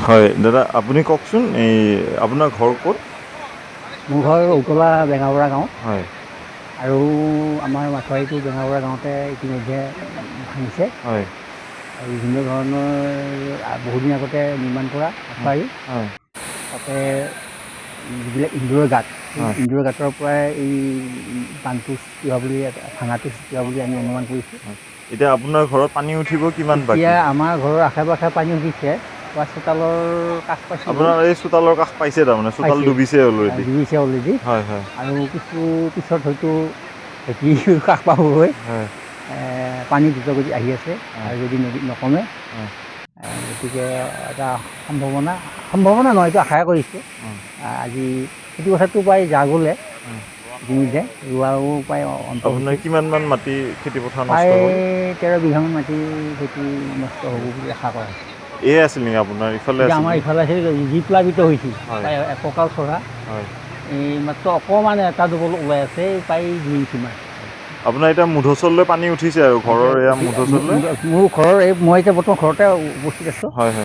হয় দাদা আপুনি কওকচোন এই আপোনাৰ ঘৰ ক'ত? মোৰ ঘৰ উতলা বেঙাবৰা গাঁৱত হয় আৰু আমাৰ মাথাউৰিটো বেঙাবৰা গাঁৱতে ইতিমধ্যে ভাঙিছে হয় আৰু বিভিন্ন ধৰণৰ বহুদিন আগতে নিৰ্মাণ কৰা মাথাউৰি হয় তাতে যিবিলাক ইন্দুৰৰ গাঁত সেই হয় ইন্দুৰৰ গাঁতৰ পৰাই এই বানটো সৃষ্টি হোৱা বুলি ভাঙাটো সৃষ্টি হোৱা বুলি আমি অনুমান কৰিছোঁ। এতিয়া আপোনাৰ ঘৰত পানী উঠিব কিমান এতিয়া বাকী? আমাৰ ঘৰৰ আশে পাশে পানী উঠিছে, চোতালৰ কাষ পাইছেগৈ, আপোনাৰ এই চোতালৰ কাষ পাইছে তাৰমানে চোতাল পাইছে ডুবিছে অলৰেডি? ডুবিছে অলৰেডি হয় হয় আৰু কিছু পিছত হয়তো ভেটিৰ কাষ পাবগৈ। হয় পানী দ্ৰুতগতিত আহি আছে হয় আৰু যদি নদীত নকমে হয় গতিকে এটা সম্ভাৱনা নহয়, এইটো আশাই কৰিছোঁ। আজি খেতি পথাৰটো প্ৰায় যা গ'লে হয়। ইতিমধ্যে ৰোৱাও প্ৰায় অন্ত আপোনাৰ হৈছে, কিমান মান মাটি খেতি পথাৰ নষ্ট প্ৰায় হ'ল? 13 বিঘামান মাটি খেতি নষ্ট হ'ব বুলি আশা কৰা হৈছে। এই আছিল নেকি আপোনাৰ ইফালে এতিয়া আছিল আমাৰ নেকি? ইফালে আছে যি প্লাৱিত হৈছিল হয় প্ৰায় একঁকাল চৰা, হয় এই মাত্ৰ অকণমান এটা ডবল ওলাই আছে প্ৰায় 2 ইঞ্চিমান। আপোনাৰ এতিয়া মুধচললৈ পানী উঠিছে আৰু ঘৰৰ এয়া মুধচললৈ? মোৰ ঘৰৰ মই এতিয়া বৰ্তমান ঘৰতে উপস্থিত আছোঁ। হয় হয়